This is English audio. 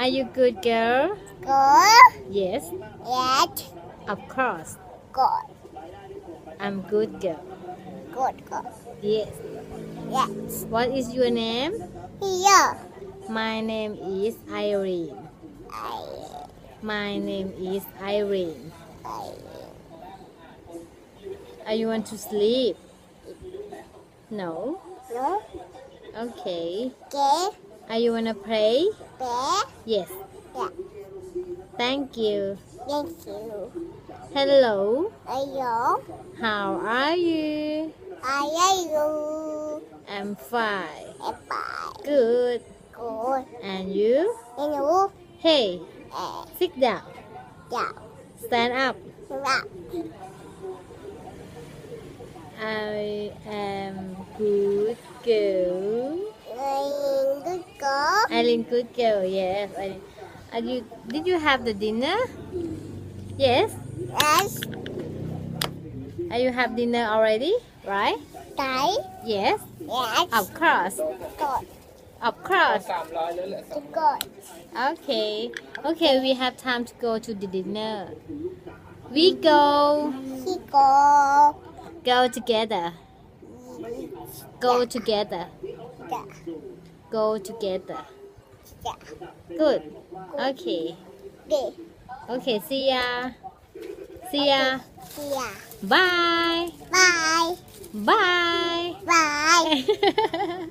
Are you good girl? Good. Yes, Yes. of course. Good. I'm good girl. Good. Good. Yes. Yes. What is your name? Here. My name is Irene. I. My name is Irene. I. Are you want to sleep? No. No. Okay. Okay. Are you wanna play? Bear. Yes. Yeah. Thank you. Thank you. Hello. Hello. How are you? How are you? I'm fine. Bye. Good. Good. And you? Hello. Hey, sit down. Yeah. Stand up. Yeah. I am good girl. Good girl. Eileen, good girl. Yes. Did you have the dinner? Yes. Yes. Are you have dinner already? Right? Die. Yes. Yes. Of course. Good. Of course. Good. Okay. Okay, we have time to go to the dinner. We go. He go. Go together. Go together. Yeah. Go together. Yeah. Good. Okay. Okay. Okay, see ya. See ya. Yeah. Bye. Bye. Bye. Bye.